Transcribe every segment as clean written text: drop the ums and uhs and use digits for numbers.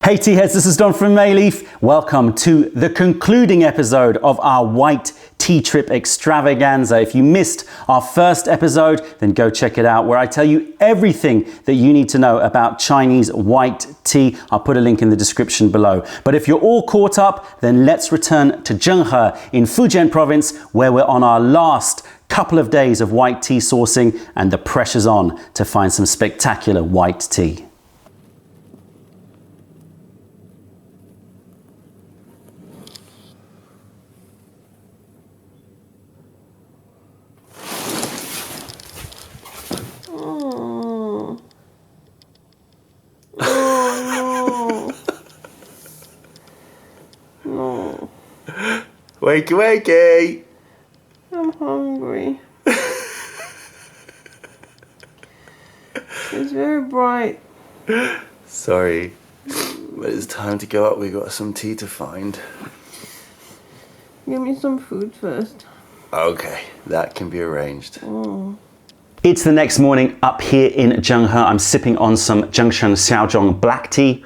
Hey tea heads, this is Don from Mei Leaf. Welcome to the concluding episode of our white tea trip extravaganza. If you missed our first episode, then go check it out where I tell you everything that you need to know about Chinese white tea. I'll put a link in the description below. But if you're all caught up, then let's return to Zhenghe in Fujian province, where we're on our last couple of days of white tea sourcing, and the pressure's on to find some spectacular white tea. No. Wakey, wakey! I'm hungry. It's very bright. Sorry, but it's time to go up. We got some tea to find. Give me some food first. Okay, that can be arranged. It's the next morning up here in Zhenghe. I'm sipping on some Zhengshen Xiaozhong black tea,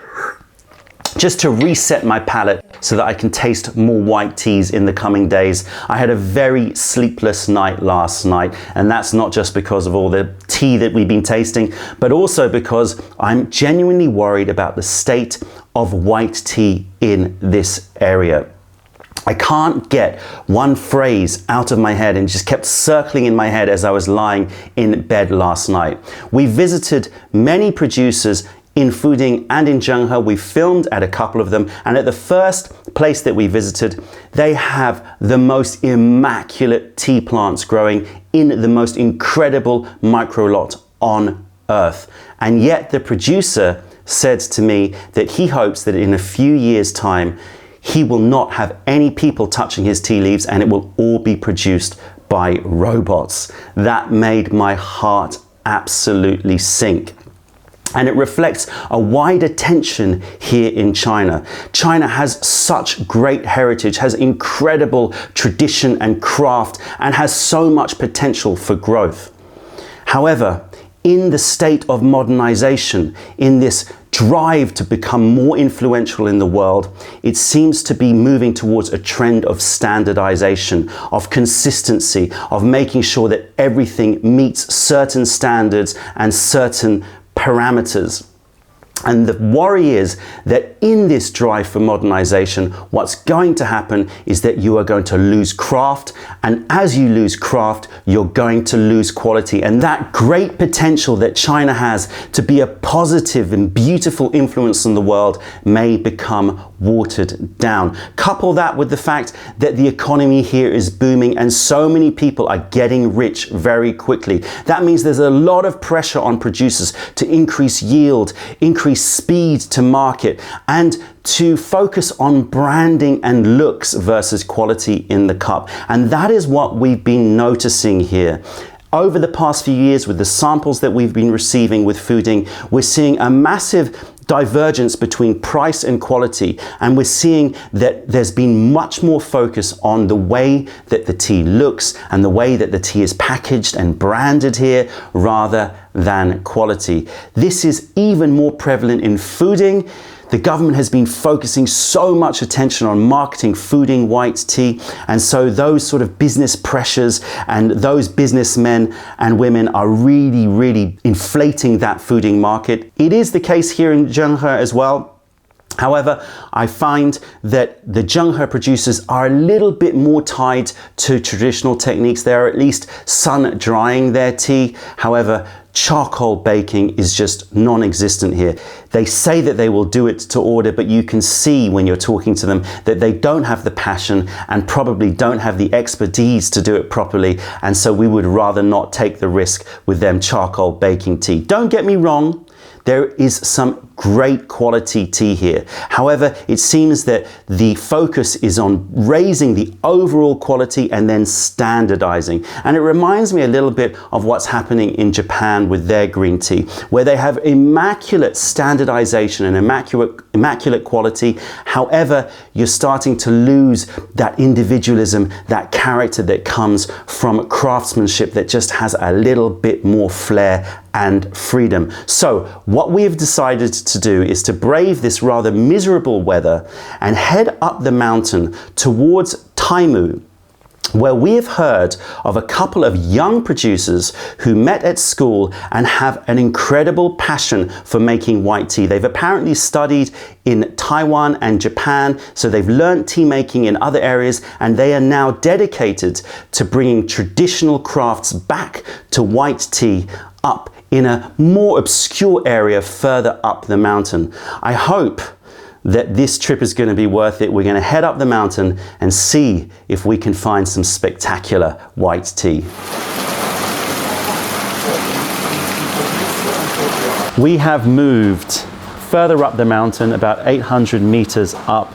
just to reset my palate so that I can taste more white teas in the coming days. I had a very sleepless night last night, and that's not just because of all the tea that we've been tasting, but also because I'm genuinely worried about the state of white tea in this area. I can't get one phrase out of my head, and just kept circling in my head as I was lying in bed last night. We visited many producers in Fujian and in Zhenghe. We filmed at a couple of them, and at the first place that we visited, they have the most immaculate tea plants growing in the most incredible micro lot on earth. And yet the producer said to me that he hopes that in a few years' time, he will not have any people touching his tea leaves, and it will all be produced by robots. That made my heart absolutely sink. And it reflects a wider tension here in China. China has such great heritage, has incredible tradition and craft, and has so much potential for growth. However, in the state of modernization, in this drive to become more influential in the world, it seems to be moving towards a trend of standardization, of consistency, of making sure that everything meets certain standards and certain parameters. And the worry is that in this drive for modernization, what's going to happen is that you are going to lose craft, and as you lose craft, you're going to lose quality. And that great potential that China has to be a positive and beautiful influence on the world may become watered down. Couple that with the fact that the economy here is booming and so many people are getting rich very quickly. That means there's a lot of pressure on producers to increase yield, increase speed to market, and to focus on branding and looks versus quality in the cup. And that is what we've been noticing here. Over the past few years, with the samples that we've been receiving with Fujian, we're seeing a massive divergence between price and quality, and we're seeing that there's been much more focus on the way that the tea looks and the way that the tea is packaged and branded here rather than quality. This is even more prevalent in Fujian. The government has been focusing so much attention on marketing Fujian white tea, and so those sort of business pressures and those businessmen and women are really inflating that Fujian market. It is the case here in Zhenghe as well. However, I find that the Zhenghe producers are a little bit more tied to traditional techniques. They are at least sun drying their tea. However, charcoal baking is just non-existent here. They say that they will do it to order, but you can see when you're talking to them that they don't have the passion and probably don't have the expertise to do it properly. And so we would rather not take the risk with them charcoal baking tea. Don't get me wrong. There is some great quality tea here. However, it seems that the focus is on raising the overall quality and then standardizing. And it reminds me a little bit of what's happening in Japan with their green tea, where they have immaculate standardization and immaculate quality. However, you're starting to lose that individualism, that character that comes from craftsmanship that just has a little bit more flair and freedom. So what we have decided to do is to brave this rather miserable weather and head up the mountain towards Taimu, where we have heard of a couple of young producers who met at school and have an incredible passion for making white tea. They've apparently studied in Taiwan and Japan, so they've learned tea making in other areas, and they are now dedicated to bringing traditional crafts back to white tea up in a more obscure area further up the mountain. I hope that this trip is going to be worth it. We're going to head up the mountain and see if we can find some spectacular white tea. We have moved further up the mountain, about 800 meters up,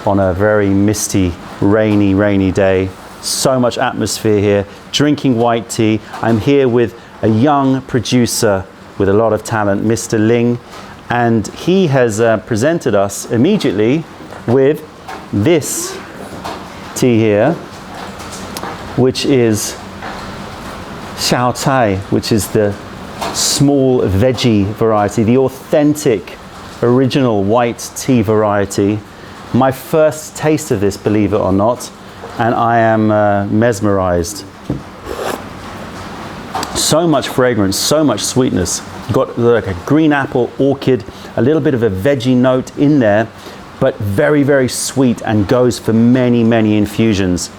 on a very misty, rainy day. So much atmosphere here, drinking white tea. I'm here with a young producer with a lot of talent, Mr. Ling. And he has presented us immediately with this tea here, which is xiao cai, which is the small veggie variety, the authentic, original white tea variety. My first taste of this, believe it or not, and I am mesmerized. So much fragrance, so much sweetness. Got like a green apple, orchid, a little bit of a veggie note in there, but very, very sweet and goes for many, many infusions.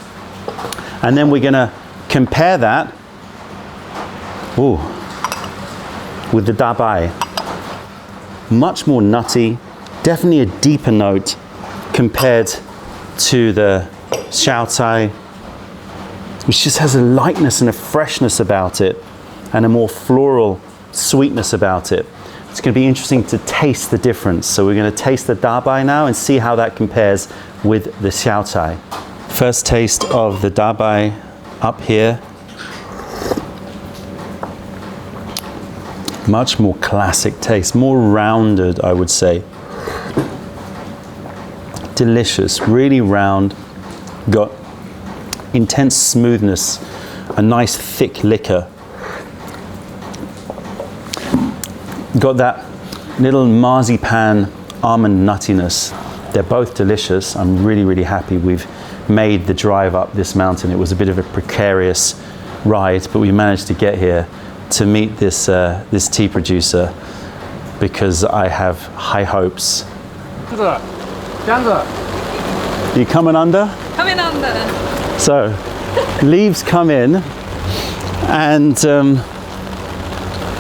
And then we're gonna compare that with the dabai. Much more nutty, definitely a deeper note compared to the xiao cai, which just has a lightness and a freshness about it and a more floral sweetness about it. It's going to be interesting to taste the difference. So we're going to taste the dabai now and see how that compares with the xiao cai. First taste of the dabai up here. Much more classic taste, more rounded, I would say. Delicious, really round, got intense smoothness, a nice thick liquor. Got that little marzipan almond nuttiness. They're both delicious. I'm really, really happy we've made the drive up this mountain. It was a bit of a precarious ride, but we managed to get here to meet this this tea producer, because I have high hopes. You coming under? Coming under. So, leaves come in, and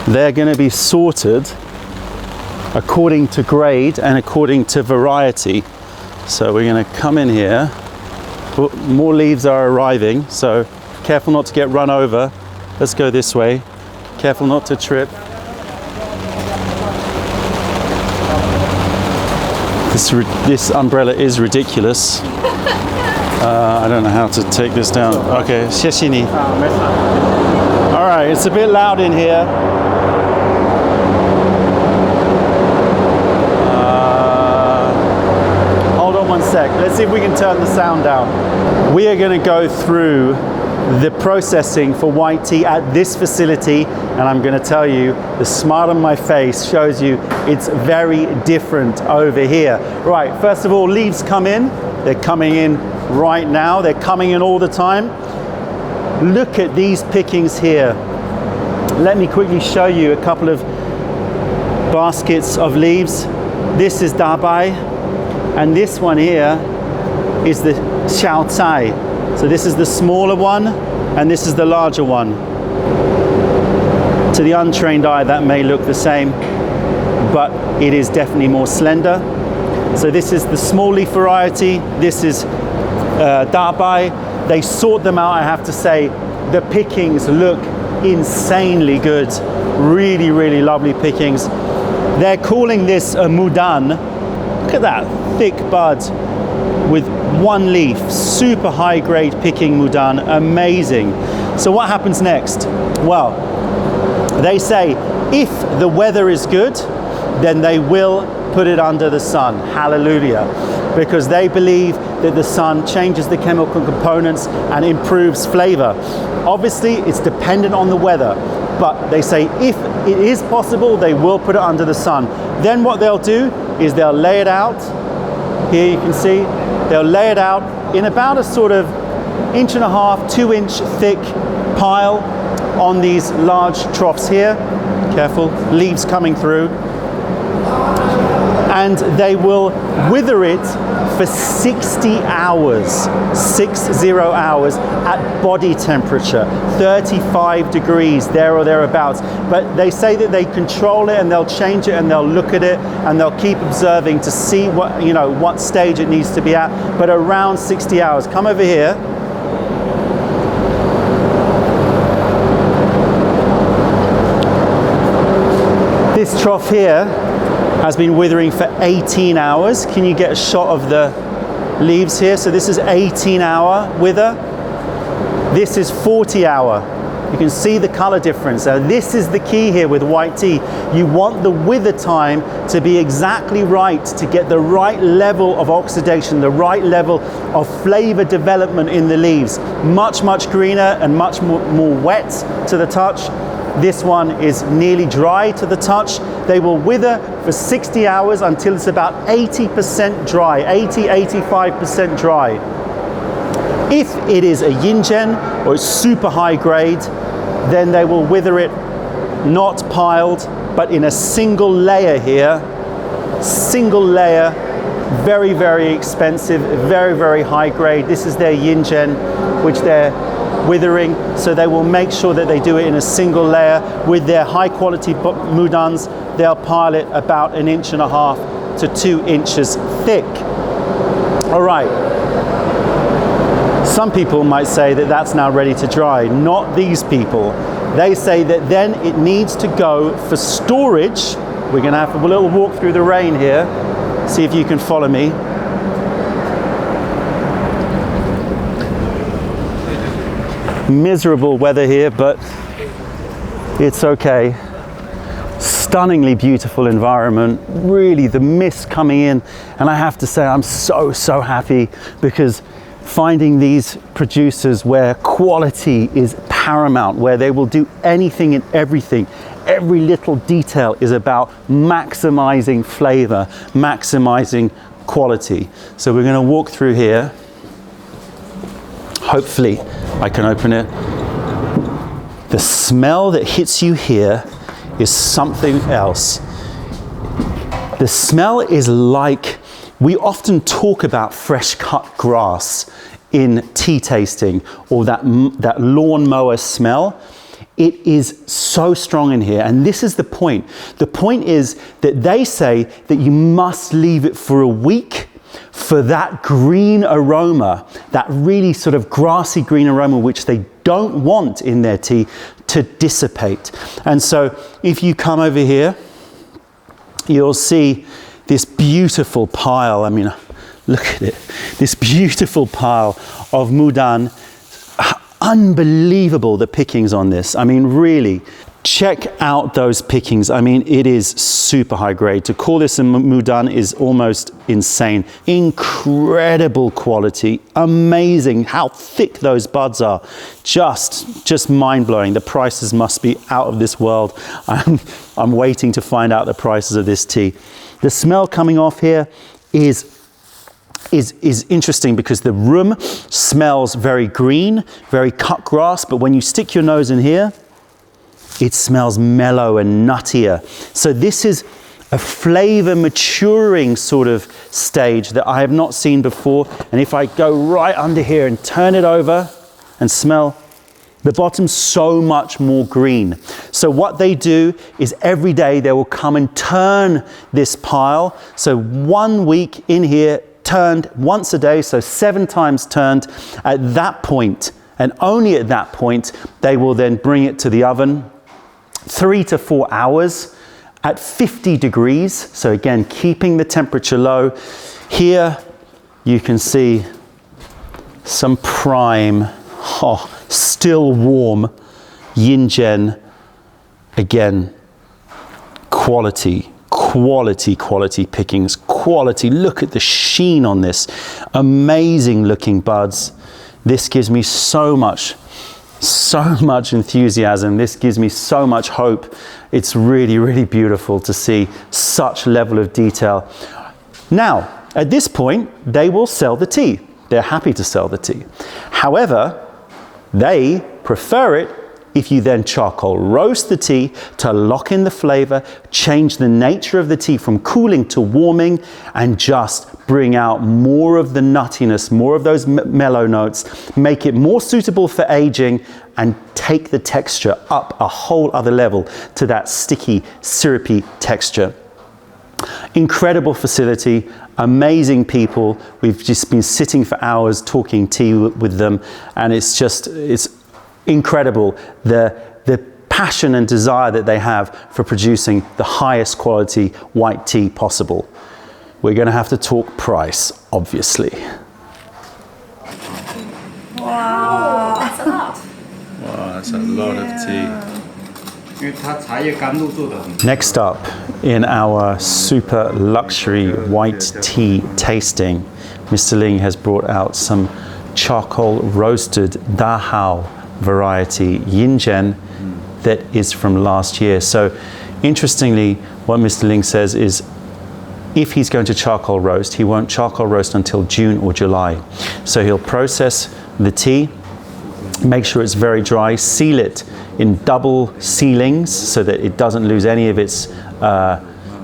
they're going to be sorted according to grade and according to variety. So we're going to come in here. More leaves are arriving, so careful not to get run over. Let's go this way. Careful not to trip. This umbrella is ridiculous. I don't know how to take this down. Okay, 谢谢你. All right, it's a bit loud in here. Hold on one sec. Let's see if we can turn the sound down. We are going to go through the processing for white tea at this facility, and I'm going to tell you, the smile on my face shows you it's very different over here. Right, first of all, leaves come in. They're coming in right now. They're coming in all the time. Look at these pickings here. Let me quickly show you a couple of baskets of leaves. This is dabai, and this one here is the xiao cai. So this is the smaller one, and this is the larger one. To the untrained eye, that may look the same, but it is definitely more slender. So this is the small leaf variety. This is dabai. They sort them out, I have to say. The pickings look insanely good. Really, really lovely pickings. They're calling this a mudan. Look at that thick bud with one leaf. Super high grade picking mudan. Amazing. So what happens next? Well, they say if the weather is good, then they will put it under the sun. Hallelujah. Because they believe that the sun changes the chemical components and improves flavor. Obviously, it's dependent on the weather, but they say if it is possible, they will put it under the sun. Then what they'll do is they'll lay it out. Here you can see, they'll lay it out in about a sort of 1.5 to 2 inch thick pile on these large troughs here. Careful, leaves coming through. And they will wither it for 60 hours, 60 hours at body temperature, 35 degrees, there or thereabouts. But they say that they control it and they'll change it and they'll look at it and they'll keep observing to see what, you know, what stage it needs to be at, but around 60 hours. Come over here. This trough here has been withering for 18 hours. Can you get a shot of the leaves here? So this is 18-hour wither. This is 40-hour. You can see the color difference. So this is the key here with white tea. You want the wither time to be exactly right to get the right level of oxidation, the right level of flavor development in the leaves. Much, much greener and much more wet to the touch. This one is nearly dry to the touch. They will wither for 60 hours until it's about 80% dry, 80-85% dry. If it is a yinzhen or it's super high grade, then they will wither it not piled, but in a single layer here. Single layer, very, very expensive, very, very high grade. This is their yinzhen, which they're withering, so they will make sure that they do it in a single layer. With their high quality mudans, they'll pile it about 1.5 to 2 inches thick. All right, some people might say that that's now ready to dry. Not these people. They say that then it needs to go for storage. We're gonna have a little walk through the rain here. See if you can follow me. Miserable weather here, but it's okay. Stunningly beautiful environment, really the mist coming in, and I have to say I'm so happy because finding these producers where quality is paramount, where they will do anything and everything, every little detail is about maximizing flavor, maximizing quality. So we're going to walk through here. Hopefully I can open it. The smell that hits you here is something else. The smell is like, we often talk about fresh cut grass in tea tasting, or that lawnmower smell. It is so strong in here, and this is the point. The point is that they say that you must leave it for a week for that green aroma, that really sort of grassy green aroma, which they don't want in their tea, to dissipate. And so if you come over here, you'll see this beautiful pile. I mean, look at it. This beautiful pile of mudan. Unbelievable, the pickings on this. I mean, really, check out those pickings. I mean, it is super high grade. To call this a mudan is almost insane. Incredible quality, amazing how thick those buds are. Just mind-blowing. The prices must be out of this world. I'm waiting to find out the prices of this tea. The smell coming off here is interesting because the room smells very green, very cut grass, but when you stick your nose in here, it smells mellow and nuttier. So this is a flavor maturing sort of stage that I have not seen before. And if I go right under here and turn it over and smell, the bottom's so much more green. So what they do is every day they will come and turn this pile. So 1 week in here, turned once a day, so 7 times turned. At that point, and only at that point, they will then bring it to the oven, 3 to 4 hours at 50 degrees. So again, keeping the temperature low. Here you can see some prime, still warm yinzhen. Again, quality pickings, quality. Look at the sheen on this. Amazing looking buds. This gives me so much So much enthusiasm. This gives me so much hope. It's really, really beautiful to see such level of detail. Now, at this point, they will sell the tea. They're happy to sell the tea. However, they prefer it if you then charcoal roast the tea to lock in the flavor, change the nature of the tea from cooling to warming, and just bring out more of the nuttiness, more of those mellow notes, make it more suitable for aging, and take the texture up a whole other level to that sticky, syrupy texture. Incredible facility, amazing people. We've just been sitting for hours talking tea with them, and it's incredible the passion and desire that they have for producing the highest quality white tea possible. We're going to have to talk price, obviously. Wow, that's a lot. Wow, that's a lot of tea. Next up, in our super luxury white tea tasting, Mr. Ling has brought out some charcoal roasted Dahao variety Yinzhen that is from last year. So interestingly, what Mr. Ling says is if he's going to charcoal roast, he won't charcoal roast until June or July. So he'll process the tea, make sure it's very dry, seal it in double sealings so that it doesn't lose any of its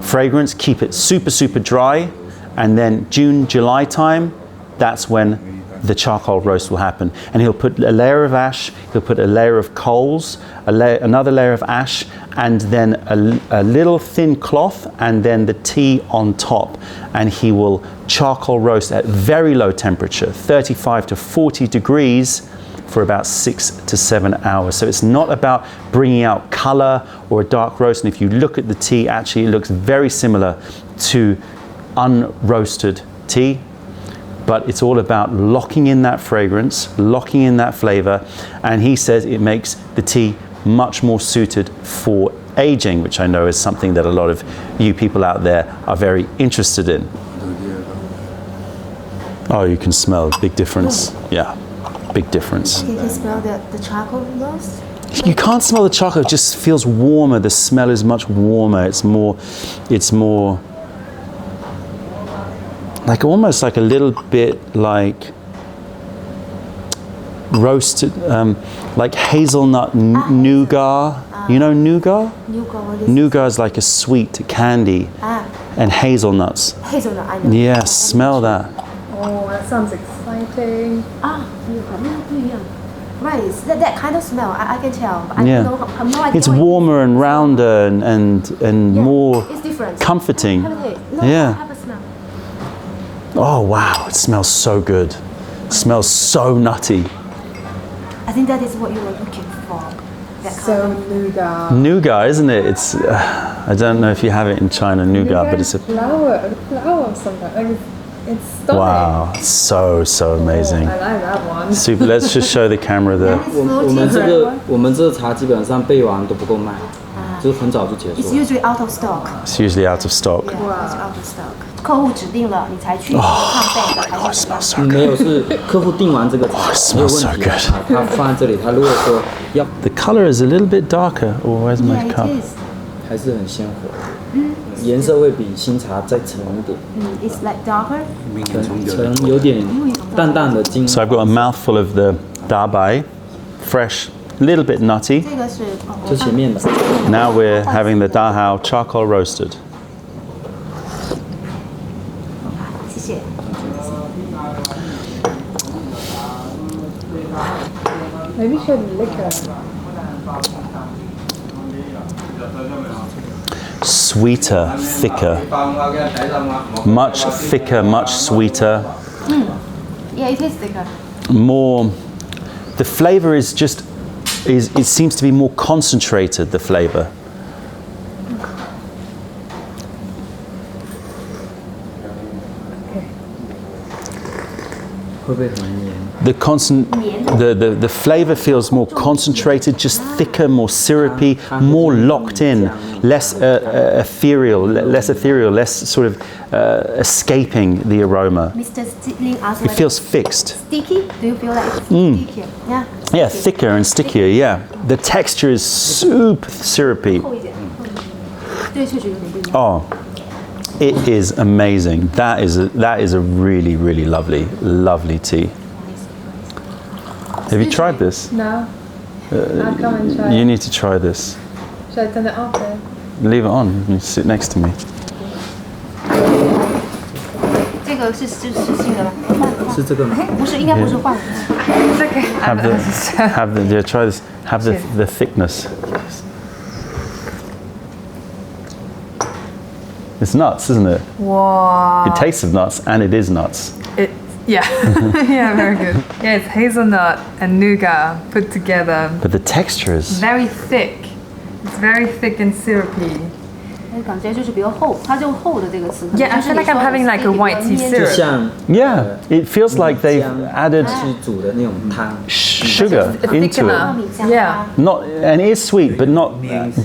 fragrance, keep it super, super dry, and then June, July time, that's when the charcoal roast will happen. And he'll put a layer of ash, he'll put a layer of coals, another layer of ash, and then a little thin cloth, and then the tea on top. And he will charcoal roast at very low temperature, 35 to 40 degrees, for about 6 to 7 hours. So it's not about bringing out color or a dark roast. And if you look at the tea, actually it looks very similar to unroasted tea. But it's all about locking in that fragrance, locking in that flavor. And he says it makes the tea much more suited for aging, which I know is something that a lot of you people out there are very interested in. Oh, you can smell a big difference. Yeah, big difference. You can smell the charcoal roast? You can't smell the chocolate, it just feels warmer. The smell is much warmer. It's more like almost like a little bit like roasted, like hazelnut nougat. You know nougat? Nougat, what is Nougat is like a sweet candy, and hazelnuts. Hazelnut, I know. Yeah, smell that. Oh, that sounds exciting. Right, it's that kind of smell. I can tell. But Yeah. I have no idea. It's warmer and rounder and more It's different. comforting. Have a taste. No, Yeah. have a smell. Oh wow, it smells so good. It smells so nutty. I think that is what you were looking for. That kind So of nougat. Nougat, isn't it? It's I don't know if you have it in China, nougat, but it's a flower of some kind. Like it's stunning. wow, it's so amazing. I like that one. Super. Let's just show the camera the. 我们这个茶基本上备完都不够卖，就是很早就结 It's 束了。 usually out of stock. It's usually out of stock. Yeah, it's out of stock. 客户指定了，你才去看备的，还 Oh, it 是怎么 smells so 没 good. 有是客户订完这个茶没有问 smells 题 so 的，他放在这里，他如果说要 The color is a little bit darker. Oh, where's my Yeah, cup? it is. 还是很鲜活，颜色会比新茶再沉一点， It's like darker. 沉有点淡淡的金。 So I've got a mouthful of the dabai, fresh, a little bit nutty. 这个是就前面的， Now we're having the Dahao charcoal roasted. 谢谢。 Maybe should liquor. Sweeter, thicker, much thicker, much sweeter, Yeah, it is thicker. more. The flavor is just it seems to be more concentrated. The flavor. 会不会很黏？ The flavor feels more concentrated, just thicker, more syrupy, more locked in, less ethereal, less sort of escaping the aroma. Mr. Ling asked It like feels fixed. sticky. Do you feel like it's sticky? Yeah. Yeah, thicker and stickier, yeah. The texture is super syrupy. 厚一点，对，确实有点不一样。 Oh, it is amazing. That is a really, really lovely tea. Have you tried this? No. I'll come and try. You need to try this. Should I turn it off then? Leave it on. You sit next to me. 这个是新的吗？是这个吗？不是，应该不是换的。 It's okay. Have the yeah, try this. Have the thickness. It's nuts, isn't it? Wow. It tastes of nuts, and it is nuts. Yeah. Yeah, very good. Yeah, it's hazelnut and nougat put together. But the texture is Very thick. It's very thick and syrupy. 感觉就是比较厚，它就厚的这个词。 Yeah, I feel like I'm having like a white tea 就 syrup. 像 yeah. It feels like they've 姜 added 去煮的那种汤。 sugar It's into thickener. it. Yeah. Not and it is sweet, but not.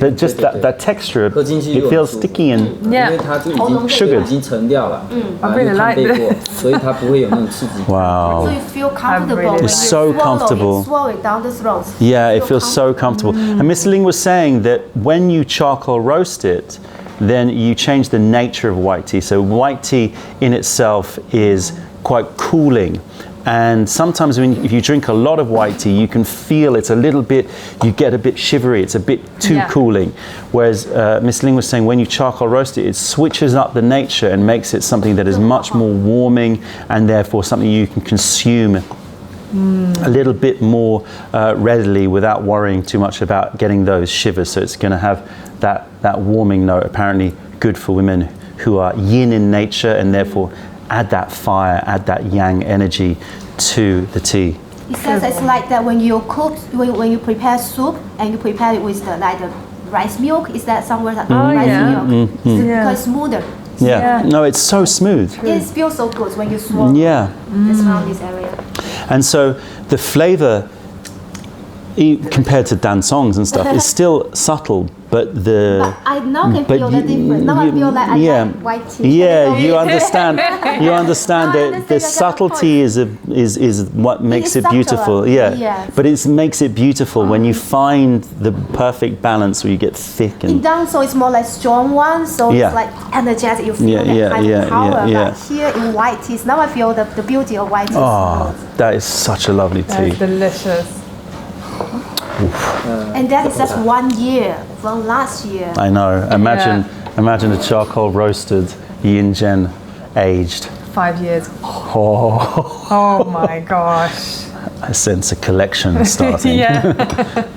But just that texture. 喝进去 It 又 feels 很舒服 sticky and 因为 Yeah. 它就已喉咙经这个已经沉掉了，I really 汤 like 备过， this. 所以它不会有那种刺激感。 wow. So you feel comfortable really when you It's so comfortable. swallow it down the throat. Yeah, it feels so comfortable. And Miss Ling was saying that when you charcoal roast it, then you change the nature of white tea. So white tea in itself is quite cooling. And sometimes if you drink a lot of white tea, you can feel it's a little bit, you get a bit shivery, it's a bit too Yeah. cooling. Whereas Miss Ling was saying when you charcoal roast it, it switches up the nature and makes it something that is much more warming and therefore something you can consume a little bit more readily without worrying too much about getting those shivers. So it's going to have that warming note, apparently good for women who are yin in nature and therefore add that fire, add that yang energy to the tea. It says it's like that when you cook, when you prepare soup and you prepare it with the rice milk. Is that somewhere that rice yeah. milk? Yeah. Because smoother. Yeah. Yeah. No, it's so smooth. It feels so good when you swallow. Yeah. It's around this area. And so the flavor compared to dansongs and stuff is still subtle, but the I now can but feel the difference. Now I feel like I like white tea. Yeah, you understand. You understand I that understand the your subtlety is what makes it subtler. beautiful. Yeah, Yes. but it makes it beautiful when you find the perfect balance where you get thick In and danso, it's more like strong one, so Yeah. it's like energetic. You feel Yeah, that yeah, kind yeah, of power. yeah, But here in white teas, now I feel the beauty of white teas. oh, that is such a lovely tea. That's delicious. And that is just 1 year from last year. I know. Imagine a charcoal roasted yin gen aged. 5 years. Oh, Oh my gosh. I sense a collection starting. Yeah.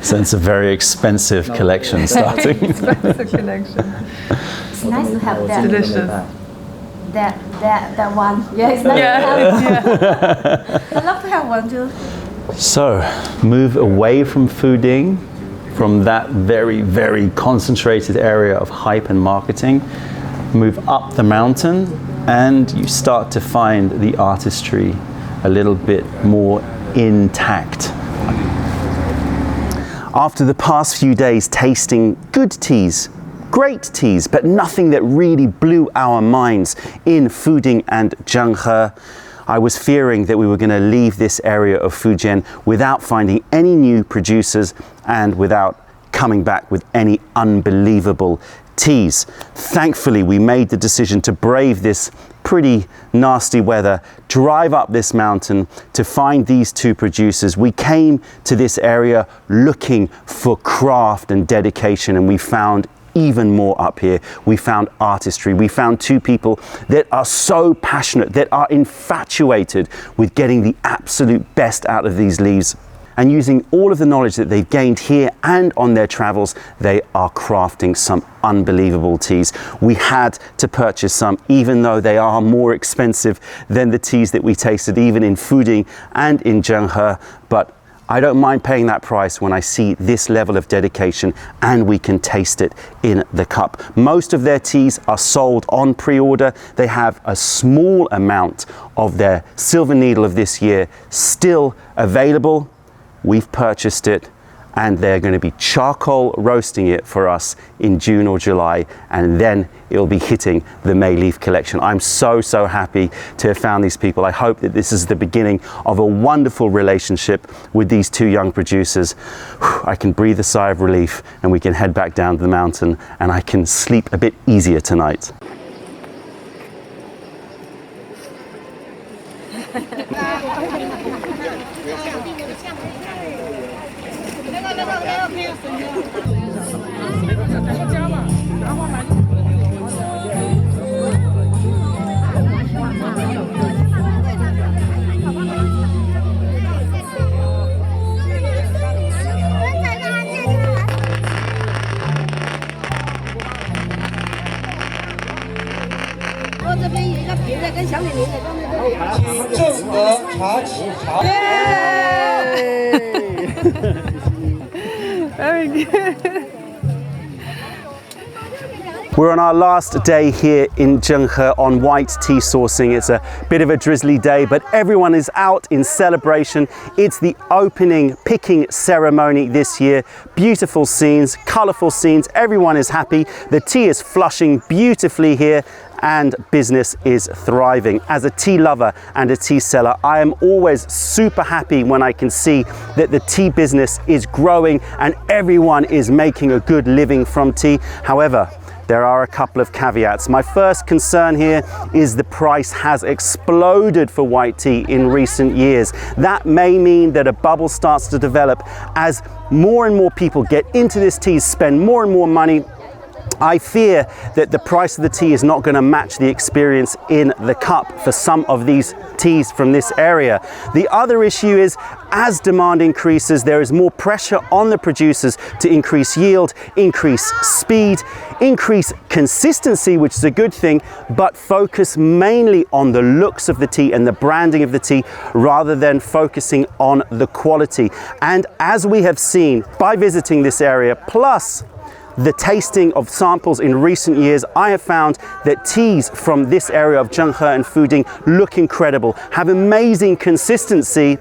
Sense a very expensive collection starting. That's the connection. It's nice to have that. Delicious. That one. Yeah, it's nice Yeah. to have. I love to have one too. So, move away from fooding, from that very, very concentrated area of hype and marketing, move up the mountain, and you start to find the artistry a little bit more intact. After the past few days tasting good teas, great teas, but nothing that really blew our minds in Fuding and Zhenghe, I was fearing that we were going to leave this area of Fujian without finding any new producers and without coming back with any unbelievable teas. Thankfully, we made the decision to brave this pretty nasty weather, drive up this mountain to find these two producers. We came to this area looking for craft and dedication, and we found even more up here. We found artistry. We found two people that are so passionate, that are infatuated with getting the absolute best out of these leaves. And using all of the knowledge that they've gained here and on their travels, they are crafting some unbelievable teas. We had to purchase some, even though they are more expensive than the teas that we tasted, even in Fuding and in Zhenghe. But I don't mind paying that price when I see this level of dedication and we can taste it in the cup. Most of their teas are sold on pre-order. They have a small amount of their Silver Needle of this year still available. We've purchased it and they're going to be charcoal roasting it for us in June or July, and then it'll be hitting the Mei Leaf collection. I'm so happy to have found these people. I hope that this is the beginning of a wonderful relationship with these two young producers. I can breathe a sigh of relief, and we can head back down to the mountain, and I can sleep a bit easier tonight. Very good. We're on our last day here in Zhenghe on white tea sourcing. It's a bit of a drizzly day, but everyone is out in celebration. It's the opening picking ceremony this year. Beautiful scenes, colorful scenes. Everyone is happy. The tea is flushing beautifully here, and business is thriving. As a tea lover and a tea seller, I am always super happy when I can see that the tea business is growing and everyone is making a good living from tea. However, there are a couple of caveats. My first concern here is the price has exploded for white tea in recent years. That may mean that a bubble starts to develop as more and more people get into this tea, spend more and more money. I fear that the price of the tea is not going to match the experience in the cup for some of these teas from this area. The other issue is, as demand increases, there is more pressure on the producers to increase yield, increase speed, increase consistency, which is a good thing, but focus mainly on the looks of the tea and the branding of the tea rather than focusing on the quality. And as we have seen by visiting this area, plus the tasting of samples in recent years, I have found that teas from this area of Zhenghe and Fujian look incredible, have amazing consistency,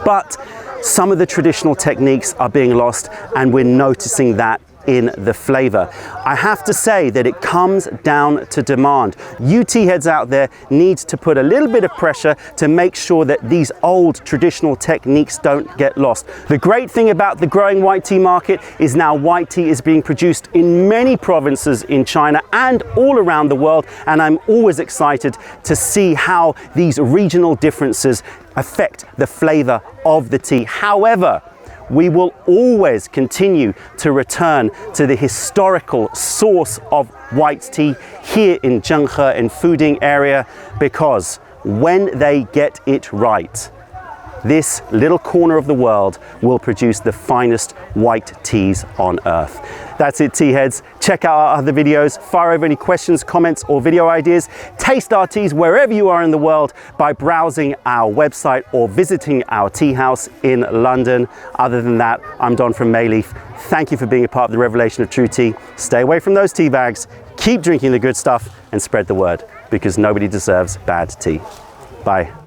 but some of the traditional techniques are being lost, and we're noticing that in the flavor. I have to say that it comes down to demand. You tea heads out there need to put a little bit of pressure to make sure that these old traditional techniques don't get lost. The great thing about the growing white tea market is now white tea is being produced in many provinces in China and all around the world, and I'm always excited to see how these regional differences affect the flavor of the tea. However, we will always continue to return to the historical source of white tea here in Zhenghe and Fujian area, because when they get it right, this little corner of the world will produce the finest white teas on earth. That's it, tea heads. Check out our other videos. Fire over any questions, comments, or video ideas. Taste our teas wherever you are in the world by browsing our website or visiting our tea house in London. Other than that, I'm Don from Mei Leaf. Thank you for being a part of the revelation of true tea. Stay away from those tea bags, keep drinking the good stuff, and spread the word, because nobody deserves bad tea. Bye.